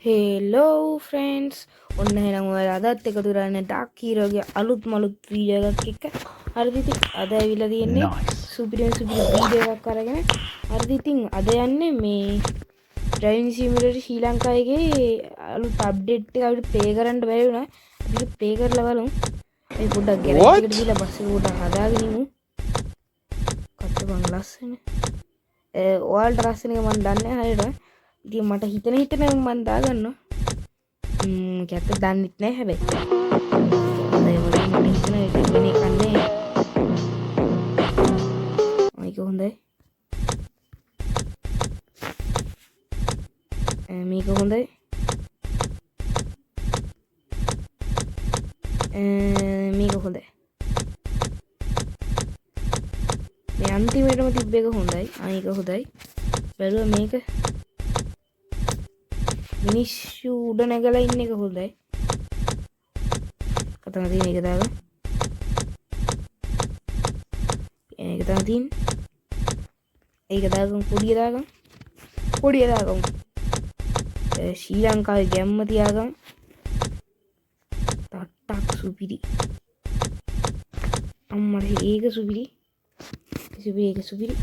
Hello friends ඔන්න එහෙනම් ඔයාලා අදත් එකතු කරන්නේ ඩාක් හීරෝගේ අලුත් මලුත් වීඩියෝ එකක් එක්ක. හරිද ඉතින් අද ඇවිල්ලා තියෙන්නේ සුපිරි වීඩියෝ එකක් අරගෙන. හරිද ඉතින් අද යන්නේ මේ ඩ්‍රයිවිං සිමියුලේටර් ශ්‍රී ලංකාවේ අලුත් අප්ඩේට් එක අපිට ප්ලේ කරන්න බැරි වුණා. අපිට ප්ලේ කරලා බලමු. මේ පොඩ්ඩක් ගෑරේජ් එකට ගිහලා බස් එක පොඩ්ඩක් හදාගෙන ඉමු. කට්ට බං ලස්සන. ඔයාලට ලස්සන එක මම දන්නේ නැහැ හරියට. ඉතින් මට හිතන මම දාගන්නවා. කැත්ත දන්නෙත් නැහැ හැබැයි. ඒ වගේ මට හිතන එක වෙන එකක් නැහැ. මේක හොඳයි. මේක හොඳයි. මේක හොඳයි. මේ අන්තිමේටම තිබ්බ එක හොඳයි. ඒක හොඳයි. බැලුවා මේක මිනිස්සු උඩ නැගලා ඉන්න එක හොඳයි. කතන තියෙන එක දාගන්න. ඒක තමයි තියෙන්නේ. ඒක දාගන්න පොඩිය දාගන්න. පොඩිය දාගන්න. ශ්‍රී ලංකාවේ ගැම්ම තියාගන්න. ටට්ටක් සුපිරි. අම්මට ඒක සුපිරි. ඒක සුපිරි.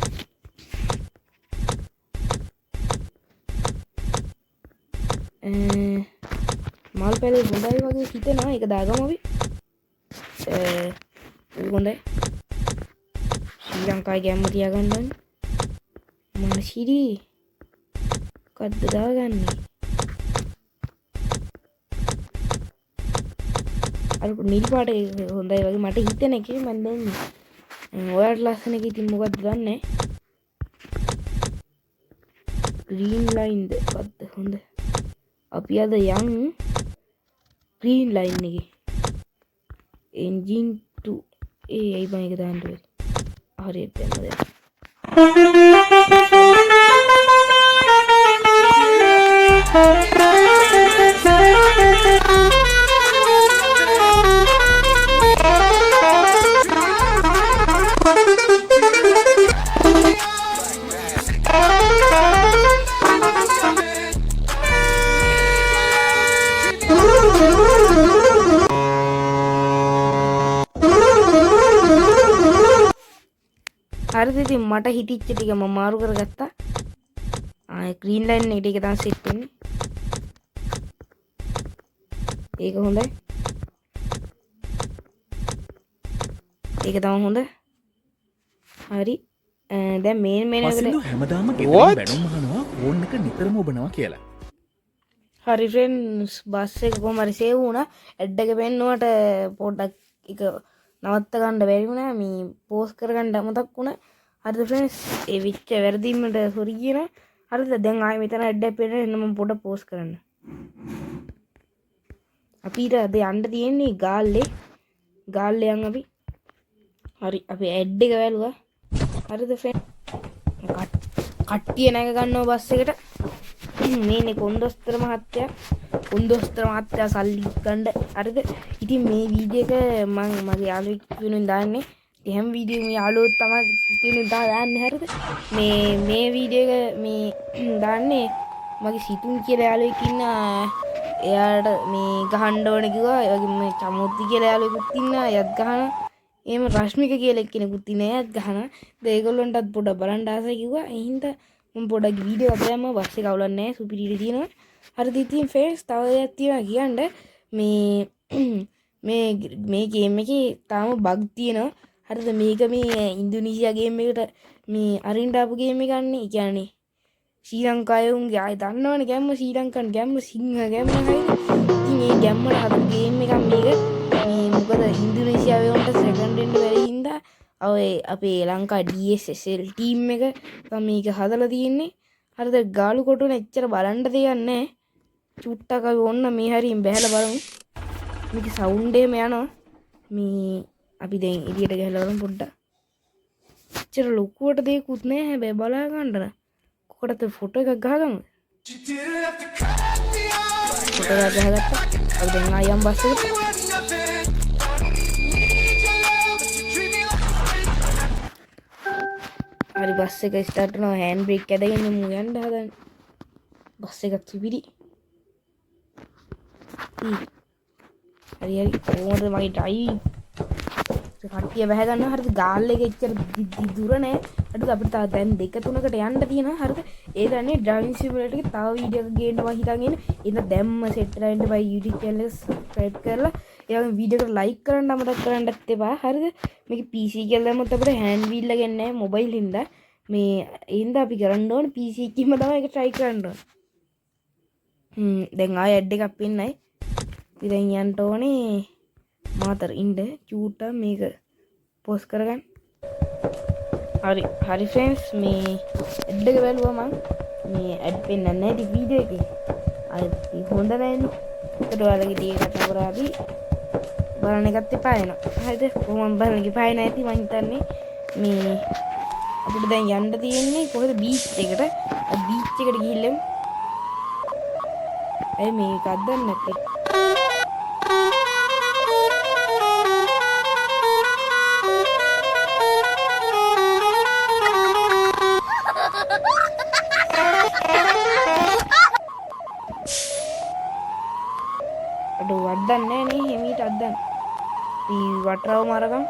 මල් පැලේ හොඳයි වගේ හිතෙනවා. ඒක දාගමු අපි. හොඳයි. ශ්‍රී ලංකාවේ ගැම්ම තියාගන්න ඕනේ. මම ශිරි කද්ද දාගන්නේ. අර නිල් පාට හොඳයි වගේ මට හිතෙන එකේ මම දෙන්නේ. ඔයාලට ලස්සන එක ඉතින් මොකක්ද දන්නේ? ග්‍රීන් ලයින්ද කද්ද හොඳ? අපි අද යන් ග්‍රීන් ලයින් එකේ. එන්ජින් 2 ඒයි බං එක දාන්න බැරි. හරියට දැම්ම දැන්. හරිද ඉතින් මට හිතිච්ච ටික මම මාරු කරගත්තා. ග්‍රීන් ලයින් එකට ඒක තමයි සෙට් වෙන්නේ. ඒක හොඳයි. ඒක තමයි හොඳ. හරි. දැන් මේන් එකට හැමදාම ගෙදරින් බැනුම් අහනවා ෆෝන් එක නිතරම ඔබනවා කියලා. හරි ෆ්‍රෙන්ඩ්ස් බස් එක කොහම හරි සේව් වුණා. ඇඩ් එක පෙන්නුවට පොඩ්ඩක් එක නවත්ත ගන්න බැරි වුණා. මේ පෝස්ට් කරගන්න අමතක් වුණා. හරිද ෆ්‍රෙන්ඩ්ස් ඒ විච්ච වැරදීමට සොරි කියනවා. හරිද දැන් ආයෙ මෙතන ඇඩ් එක පෙන්නන එන්න මම පොඩ්ඩක් පෝස්ට් කරන්න. අපිට අද යන්න තියෙන්නේ ගාල්ලේ යන් අපි. හරි අපි ඇඩ් එක වැළුවා. හරිද ෆ්‍රෙන්ඩ් කට්ටිය නැග ගන්නවා බස් එකට. මේනේ කොන්දොස්තර මහත්තයා සල්ලි ගන්න. හරිද ඉතින් මේ වීඩියෝ එක මම මගේ යාළුවෙක් වෙනුවෙන් දාන්නේ. එහෙම වීඩියෝ මේ යාළුවෝ තමයි ඉතින් දාන්නේ. හරිද මේ වීඩියෝ එක මේ දාන්නේ මගේ සිතුන් කියලා යාළුවෙක් ඉන්නවා. එයාට මේ ගහන්න ඕන කිව්වා. ඒ වගේම මේ චමුත්ති කියලා යාළුවෙකුත් ඉන්නවා. එයත් ගහනවා. එහෙම රශ්මික කියලා කෙනෙකුත් ඉන්නවා. එයත් ගහනවා. ඒගොල්ලන්ටත් පොඩ්ඩක් බලන්න ආසයි කිව්වා. ඒ හින්දා මම පොඩ්ඩක් වීඩියෝ එකක් දැම්මා. බස් එක අවුලක් නැහැ. සුපිරිට තියෙනවා. හරිද ඉතින් ෆ්‍රෙන්ඩ්ස් තව දෙයක් තියෙනවා කියන්න. මේ ගේම් එකේ තාම බග් තියෙනවා. හරිද මේක මේ ඉන්දුනීසියා ගේම් එකට මේ අරින්ට ආපු ගේම් එකක් නේ. ඒ කියන්නේ ශ්‍රී ලංකාවේ උන්ගේ ආයි දන්නවනේ ගැම්ම ශ්‍රී ලංකන් ගැම්ම සිංහ ගැම්ම හරිද. ඉතින් මේ ගැම්මට හදපු ගේම් එකක් මේක. මේ මොකද ඉන්දුනීසියාවේ උන්ට සෙකන්ඩ් වෙන්න බැරි හින්දා අපේ ලංකා DSSL ටීම් එක මේක හදලා තියෙන්නේ. හරිද ගාලු කොටුනේ එච්චර බලන්න දෙයක් නැහැ. චුට්ටක් අපි ඔන්න මේ හරියෙන් බහැලා බලමු. මේක සවුන්ඩ් එහෙම යනවා. මේ අපි දැන් එළියට ගහලා බලමු පොඩ්ඩක්. එච්චර ලොකුවට දෙයක්වත් නැහැ හැබැයි බලා ගන්න. කොකටද ෆොටෝ එකක් ගහගමු. ෆොටෝ එකක් ගහගත්තා. අපි දැන් ආයම් බස් එකට. හරි බස් එක ස්ටාර්ට් කරනවා. හෑන්ඩ් බ්‍රේක් ඇදගෙන මු යන්න හදන්නේ. බස් එකක් තිබිරි. හරි හරි කොහොමද මගේ ඩ්‍රයිවිං කට්ටිය වැහ ගන්නවා හරිද ගාල් එක එච්චර දුර නෑ හරිද අපිට තව දැන් 2-3කට යන්න තියෙනවා හරිද ඒ දන්නේ ඩ්‍රයිවිං සිමුලේටර් එකේ තව වීඩියෝ එකක් ගේන්නවා හිතන් ඉන්නේ ඉතින් දැම්ම සෙට් වෙලා ඉන්න බයි YouTube channel එක subscribe කරලා ඒ වගේ වීඩියෝ එකට like කරන්න අමතක කරන්නත් එපා හරිද මේක PC එකේ දැම්මොත් අපිට hand wheel එක එන්නේ නෑ mobile හින්දා මේ හින්දා අපි කරන්න ඕනේ PC එකකින්ම තමයි ඒක try කරන්න ඕනේ දැන් ආයෙ ඇඩ් එකක් පෙන්නයි ඉතින් යන්න ඕනේ මාතර ඉන්න චූටා මේක පෝස්ට් කරගන්න හරි ෆ්‍රෙන්ඩ්ස් මේ ඇඩ් එක බලුවා මම මේ ඇඩ් පෙන්නන්නේ නැති වීඩියෝ එකේ අය හොඳ නැන්නේ ඒකට ඔයාලගේ ඩී කතා කරා අපි බලන්න එකත් එපා වෙනවා හරිද කොහොමද බලන්න එපා නැති මම හිතන්නේ මේ අපිට දැන් යන්න තියෙන්නේ කොහෙද බීච් එකට බීච් එකට ගිහිල්ලමු ඇයි මේක අද්දන්නේ නැත්තේ අද්දන්නේ නේ හිමීට අද්දන්න මේ වටරව මරගම්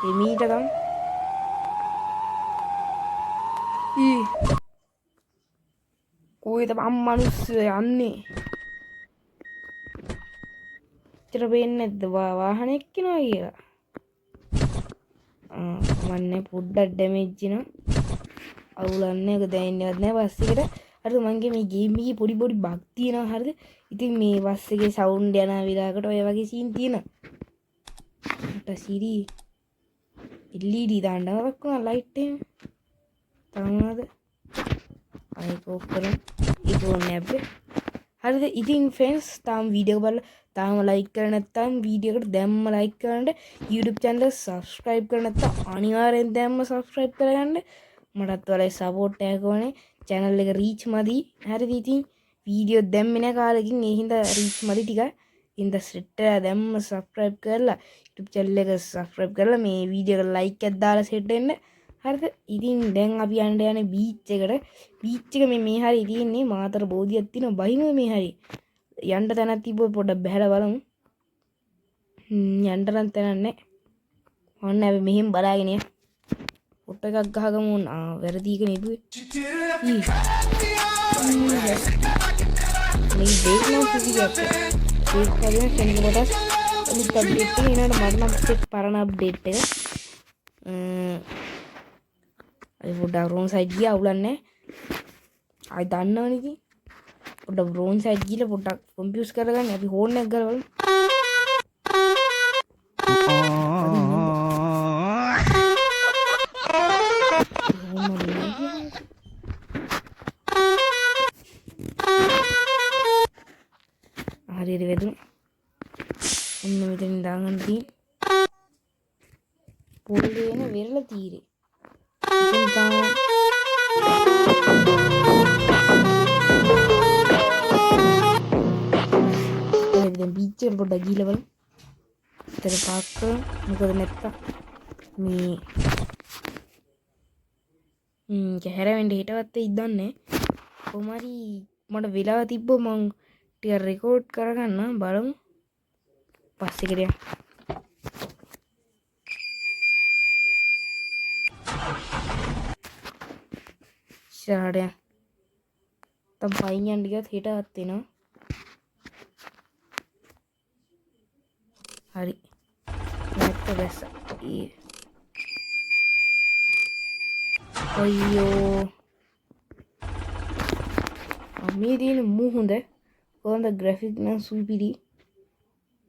හිමීට ගම් කොහෙද මම මිනිස්සු යන්නේ ඉතර වෙන්නේ නැද්ද වාහනයක් කිනවා කියලා මන්නේ පොඩ්ඩක් ඩැමේජ් වෙනවා අවුලන්නේ ඒක දැනෙන්නේවත් නැහැ බස් එකට හරිද මංගේ මේ ගේම් එකේ පොඩි බග් තියෙනවා හරිද ඉතින් මේ බස් එකේ සවුන්ඩ් යන විලාකට ඔය වගේ සීන් තියෙනවා මට සිරි LED දාන්නවක් වුණා ලයිට් එක තාමද අයික ඔෆ් කරමු ඒක ඕනේ අපේ හරිද ඉතින් ෆ්‍රෙන්ඩ්ස් තාම වීඩියෝ එක බලලා තාම ලයික් කරලා නැත්නම් වීඩියෝ එකට දැම්ම ලයික් කරන්න YouTube channel එක subscribe කරලා නැත්නම් අනිවාර්යෙන් දැම්ම subscribe කරගන්න මටත් ඔයාලගේ support එකක් ඕනේ channel එක reach මදි හරිද ඉතින් වීඩියෝ දැම්මේ නැ කාලෙකින් ඒ හින්දා reach මදි ටික ඉතින් set එක දැම්ම subscribe කරලා YouTube channel එක subscribe කරලා මේ වීඩියෝ එකට like එකක් දාලා set වෙන්න හරිද ඉතින් දැන් අපි යන්න යන්නේ බීච් එකට බීච් එක මේ හරිය තියෙන්නේ මාතර බෝධියක් තියෙනවා බහිම මේ හරිය යන්න තැනක් තිබ්බොත් පොඩ්ඩක් බහැලා බලමු යන්න නම් තැනක් නැහැ ඔන්න අපි මෙහෙම බලාගෙන යමු ෆොටෝ එකක් ගහගමු වැරදික නෙදුවේ මේ දෙයක් නම් සිසියක් ඒක කරගෙන කෙනෙක් කොටස් අනිත් අප්ඩේට් එක එනකොට මට නම් සෙට් පරණ අප්ඩේට් එක අය පොඩ්ඩක් රෝන් සයිඩ් ගියා අවුලන්නේ අය දන්නවනේ ඉතින් පොඩ්ඩක් රෝන් සයිඩ් ගිහලා පොඩ්ඩක් කම්පියුස් කරගන්න අපි හෝන් එකක් ගාලා බලමු හරියට වැදුණා ඔන්න මෙතනින් දාගන්න තියෙන්නේ පොල්ලේ එන වෙරළ තීරේ ඉතින් තාම දැන් බීච් එකට පොඩ්ඩක් ගිහලා බලමු ඉතින් පාක් කරමු මොකද නැත්තම් මේ කැහැරෙන්න හිටවත් වෙයිද දන්නේ කොහොම හරි මට වෙලාව තිබ්බොත් මං ටික රෙකෝඩ් කරගන්න බලමු පස්සේ කරේ ෂාඩය තම පයින් යන්න ගියත් හිටවත් වෙනවා හරි නැත්ත බැස්ස අයියෝ මේ තියෙන මුහුද කොහොමද ග්‍රැෆික් නම් සුපිරි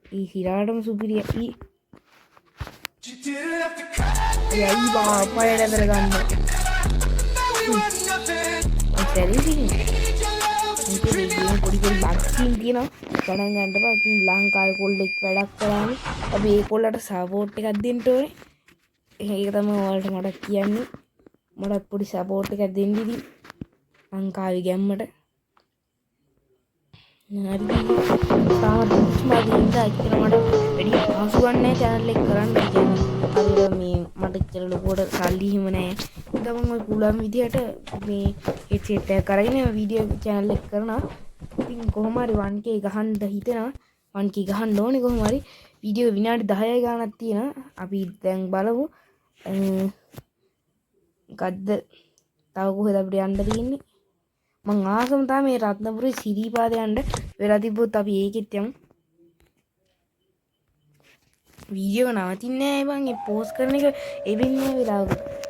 ඒ හිරාටම සුපිරි යයි පාපයට ඇදලා ගන්න පොඩි පොඩි බක්සින් තියෙනවා ගණන් ගන්න බා ඉතින් ලංකාවේ කොල්ලෙක් වැඩක් කරාම අපි ඒ කොල්ලට සපෝට් එකක් දෙන්න ඕනේ ඒක තමයි ඔයාලට මට කියන්නේ මටත් පොඩි සපෝට් එකක් දෙන්න ඉතින් ලංකාවේ ගැම්මට හරි තාම මට ඇත්තට මට වැඩි පහසු ගන්නෑ channel එක කරන්න කියන්නේ අර මේ මට ඉතල ලොකුවට සල්ලි හිම නෑ ඒක මම පුළුවන් විදියට මේ headset එක කරගෙන වීඩියෝ channel එක කරනවා ඉතින් කොහොම හරි 1k ගහන්න හිතෙනවා 1k ගහන්න ඕනේ කොහොම හරි වීඩියෝ විනාඩි 10යි ගානක් තියෙනවා අපි දැන් බලමු මොකද්ද තව කොහෙද අපිට යන්න තියෙන්නේ මං ආසම තමයි මේ රත්නපුරේ සිරිපාද යන්න වෙලා තිබ්බොත් අපි ඒකෙත් යමු වීඩියෝ නවතින්නේ නැහැ බං ඒ පෝස්ට් කරන එක එවෙන්නේ වෙලාවකට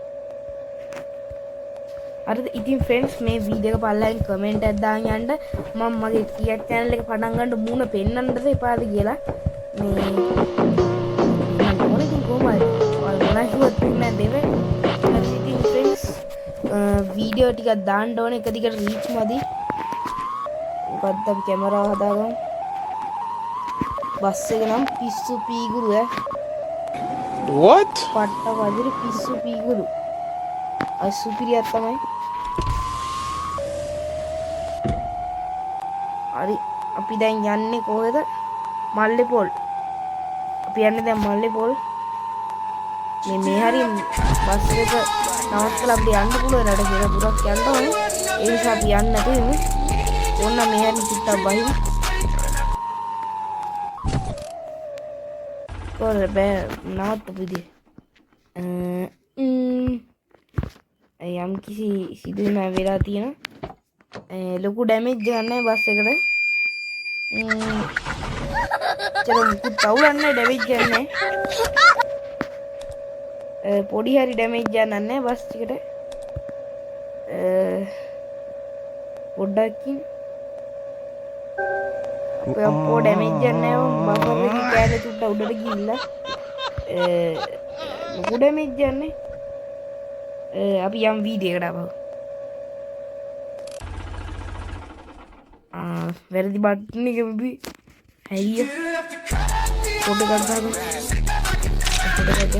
අර ඉතින් ෆ්‍රෙන්ඩ්ස් මේ වීඩියෝ එක පල්ලෙන් කමෙන්ට් එකක් දාන්න යන්න මම මගේ ක්‍රියේට් channel එක පටන් ගන්න මූණ පෙන්නන්නද එපාද කියලා මේ මම ඕනේ ඉතින් කොහමද ඔයාලා මොනවා කිව්වත් පෙන්නන්න දෙවේ හරි ඉතින් ෆ්‍රෙන්ඩ්ස් වීඩියෝ ටිකක් දාන්න ඕනේ එක දිගට රීච් මදි මොකද්ද අපි කැමරාව හදාගමු බස් එක නම් පිස්සු පීගුරු what පට්ට වදිරි පිස්සු පීගුරු අය සුපිරියක් තමයි හරි අපි දැන් යන්නේ කොහෙද මල්ලේපොල් අපි යන්නේ දැන් මල්ලේපොල් මේ හරි බස් එක නවත්තලා අපිට යන්න පුළුවන් නේද කියලා පුරක් යන්න ඕනේ ඒ නිසා අපි යන්න නැතුව ඉමු ඕන්න මේ හරි චුට්ටක් බහිමු කොහෙද බෑ නවත්ත පුදී යම් කිසි සිදුවීමක් වෙලා තියෙනවා ලොකු ඩැමේජ් එකක් නැහැ බස් එකට චලෝ මුකුත් තවුලන්නේ ඩැමේජ් එකක් නැහැ පොඩි හරි ඩැමේජ් එකක් නැහැ බස් එකට පොඩ්ඩක්කින් අපෝ ඩැමේජ් එකක් නැහැ බෆර් එකේ කෑල්ල චුට්ට උඩට ගිහිල්ලා ලොකු ඩැමේජ් එකක් නැහැ අපි යම් වීඩියෝ එකකට ආපහු වැරදි බටන් එක බි හැරිය ෆොටෝ එකක් ගන්න ෆොටෝ එකක්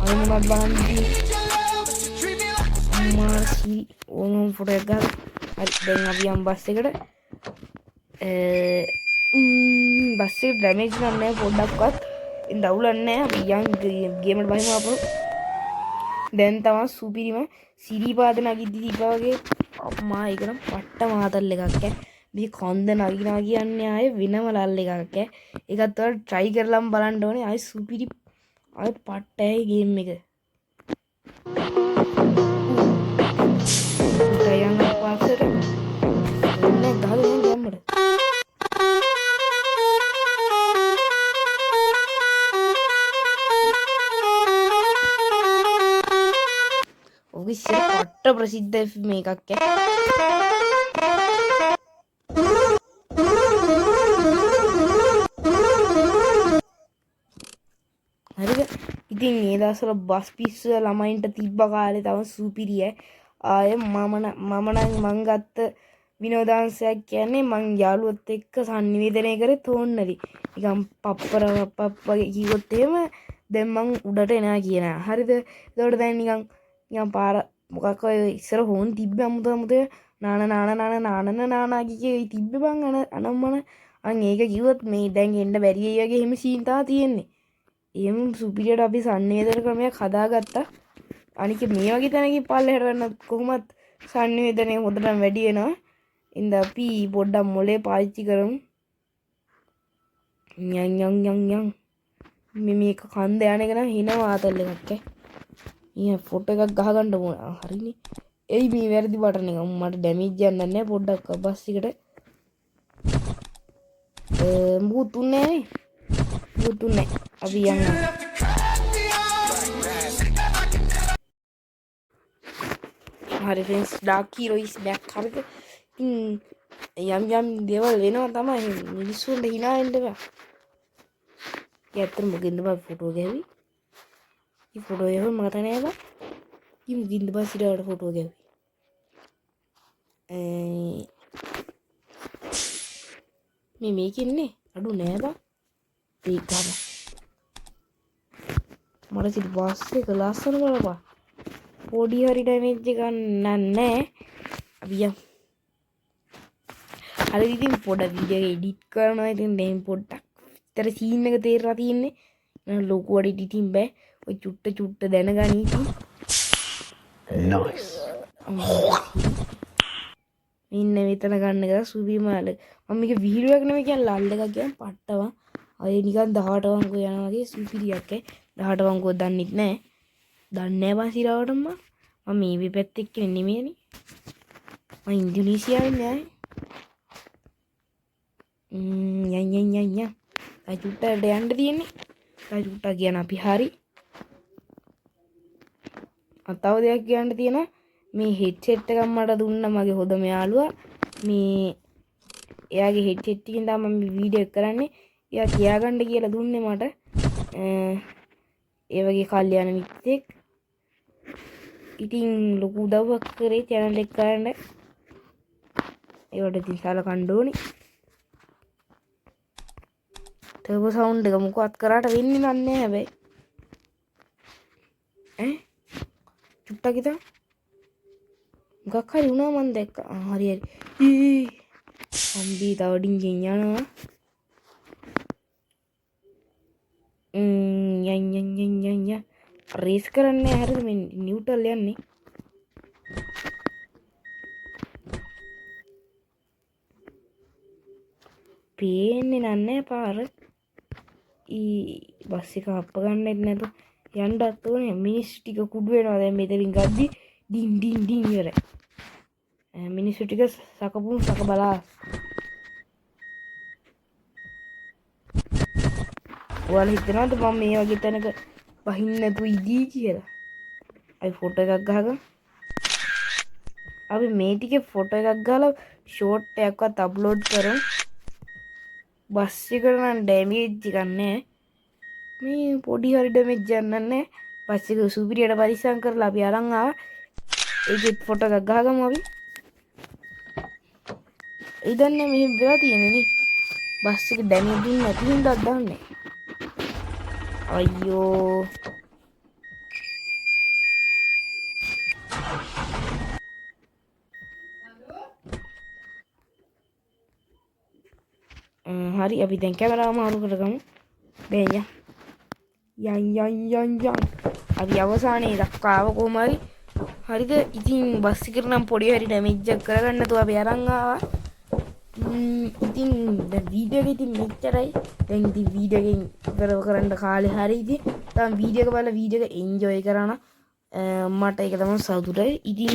අය මොනවද බලන්නේ මාසි ඕනම් ෆොටෝ එකක් ගන්න හරි දැන් අපි යම් බස් එකට බස් එක ඩැමේජ් නැහැ පොඩ්ඩක්වත් දවුලක් නැහැ අපි යම් ගේමකට බහිමු අපෝ දැන් තමයි සුපිරිම සිරිපාද නගිද්දි තිබ්බා වගේ අම්මා ඒක නම් පට්ට මාතල් එකක් මේ කොන්ද නගිනවා කියන්නේ ආයේ වෙනම ලල් එකක් ඒකත් ඔයාලා try කරලම් බලන්න ඕනේ ආයේ සුපිරි ආයේ පට්ටයි ගේම් එක ටයන් පාසට ඔන්න ගහලා යන්න යම්මඩ පට්ට ප්‍රසිද්ධ මේකක් හරිද ඉතින් ඒ දවස්වල බස් පිස්සුව ළමයින්ට තිබ්බ කාලේ තම සුපිරිය ආය මම ගත්ත විනෝදාංශයක් කියන්නේ මං යාළුවොත් එක්ක සංනිවේදනය කරේ තෝන්නලි නිකන් පප්පර වගේ කිව්වොත් එහෙම දැන් මං උඩට එනවා කියනවා හරිද ඒකට දැන් නිකන් පාර මොකක් ඔය ඉස්සර හොන් තිබ්බ අමුතේ නානා කියේ තිබ්බ බං අනම්මන අන් ඒක කිව්වොත් මේ දැන් එන්න බැරි වගේ එහෙම සීන් තා තියෙන්නේ එහෙම සුපිරියට අපි සංනිවේදන ක්‍රමයක් හදාගත්තා අනික මේ වගේ තැනකින් පල්ලෙහාට වෙන්න කොහොමත් සංනිවේදනය හොඳටම වැඩි වෙනවා ඉතින් අපි පොඩ්ඩක් මොලේ පාවිච්චි කරමු යන් මේක කන්ද යන එක නම් හින වාතල් එකක් ෆොටෝ එකක් ගහගන්න ඕන හරිනේ එයි මේ වැරදි බටන් එක මට ඩැමේජ් එකක් නැහැ පොඩ්ඩක් බස් එකට මුකුත් උන්නේ අපි යන්න හරි ෆ්‍රෙන්ඩ්ස් ඩාර්ක් හීරෝ ඉස් බෑක් හරිද ඉතින් යම් දේවල් වෙනවා තමයි මිනිස්සුන්ට hina වෙන්න බෑ ඇත්තටම මොකෙන්ද බා ෆොටෝ ගැවි ಈ ಫೋಟೋ ಯಾವ ಮಾತಾನೆ ಅವ ಈ ಮುಗಿಂದ ಬಾ ಸಿರಾಡ ಫೋಟೋ ಗೆ මේ මේක ඉන්නේ අඩු නෑ බා ඒක ගන්න මට සිට බස් එක ලස්සන බලපන් පොඩි හරි ඩැමේජ් එකක් නෑ අපි යමු හරි ඉතින් පොඩ වීඩියෝ එක එඩිට් කරනවා ඉතින් දැන් පොඩ්ඩක් විතර සීන් එක තේරලා තියෙන්නේ නේද ලොකු වැඩ එඩිටින් බෑ ඔය චුට්ට දැනගනි ඉතින් nice මෙන්න මෙතන ගන්න එක සුපි මාල. මම මේක වීඩියෝ එකක් නෙමෙයි කියන්නේ ලල් එකක් කියන්නේ පට්ටවා. අය නිකන් 18 වංගුව යනවා වගේ සුපිරියක් ඈ. 18 වංගුව දන්නෙත් නැහැ. දන්නේ නැහැ පන්සිරාවටම මම මේ පැත්තේ එක්කනේ නෙමෙයිනේ. මම ඉන්දුනීසියාවේ නෑ. යන්. අයිතුට්ටට යන්න තියෙන්නේ. අයිතුට්ටා කියන අපි හරි. අතව දෙයක් කියන්න තියෙනවා. මේ හෙඩ්සෙට් එකක් මට දුන්න මගේ හොඳම යාළුවා. මේ එයාගේ හෙඩ්සෙට් එකකින් තමයි මම වීඩියෝ එක කරන්නේ. එයා තියාගන්න කියලා දුන්නේ මට. ඒ වගේ කල්යාණ මිත්‍රෙක්. ඉතින් ලොකු උදව්වක් කරේ channel එක කරන්න. ඒවට ඉතින් සලකන්න ඕනේ. ටර්බෝ සවුන්ඩ් එක මොකවත් කරාට වෙන්නේ නැහැ හැබැයි. චුට්ටක් ඉතින් මොකක් හරි වුණා මන් දැක්කා. හරි. අම්බි තව ඩිංගෙන් යනවා. යන්. රේස් කරන්නේ හරිද මේ නිව්ටල් යන්නේ. පේන්නේ නැහැ පාර. බස් එක අප්ප ගන්නෙත් නැතු යන්නත් ඕනේ. මිනිස්සු ටික කුඩු වෙනවා දැන් මෙතනින් ගද්දි ඩින් ඉවරයි. මිනිස්සු ටික සකපුම් සක බලා. ඔයාලා හිතනවද මම මේ වගේ තැනක වහින්න නැතුව ඉදී කියලා? අපි ෆොටෝ එකක් ගහගමු. අපි මේ ටිකේ ෆොටෝ එකක් ගහලා ෂෝට් එකක්වත් අප්ලෝඩ් කරමු. බස් එකට නම් ඩැමේජ් එකක් නැහැ. මේ පොඩි හරි ඩැමේජ් එකක් නැහැ. බස් එක සුපිරියට පරිස්සම් කරලා අපි අරන් ආවා. ඒකෙත් ෆොටෝ එකක් ගහගමු අපි. ඉදන්නේ මෙහෙම වෙලා තියෙන්නේ නේ. බස් එක ඩැමේජ් දුන්නේ නැති හින්දා දන්නේ. අයියෝ. හරි අපි දැන් කැමරාව මාරු කරගමු. දැන් යන්. අපි අවසානයේ දක්වා ආව කොහම හරි. හරිද? ඉතින් බස් එකට නම් පොඩි හරි ඩැමේජ් එකක් කරගන්න නැතුව අපි අරන් ආවා. ඉතින් දැන් වීඩියෝ එක ඉතින් මෙච්චරයි. දැන් ඉතින් වීඩියෝ එකෙන් ඉවර කරන්න කාලේ හරි ඉතින්. දැන් වීඩියෝ එක බලලා වීඩියෝ එක එන්ජොයි කරා නම් මට ඒක තමයි සතුටයි. ඉතින්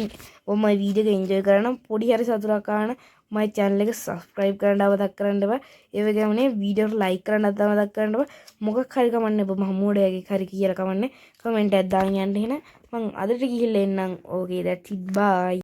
ඔය වීඩියෝ එක එන්ජොයි කරා නම් පොඩි හරි සතුටක් ආන මයි channel එක subscribe කරන්න අවදක් කරන්න එපා. ඒ වගේම නේ වීඩියෝ එක like කරන්න අවදක් කරන්න එපා. මොකක් හරි කමන්නේ ඔබ මහමෝඩයාගේ හරි කියලා කමන්නේ. කමෙන්ට් එකක් දාන්න යන්න එහෙනම් මම අදට ගිහිල්ලා එන්නම්. ඕකේ that's it bye.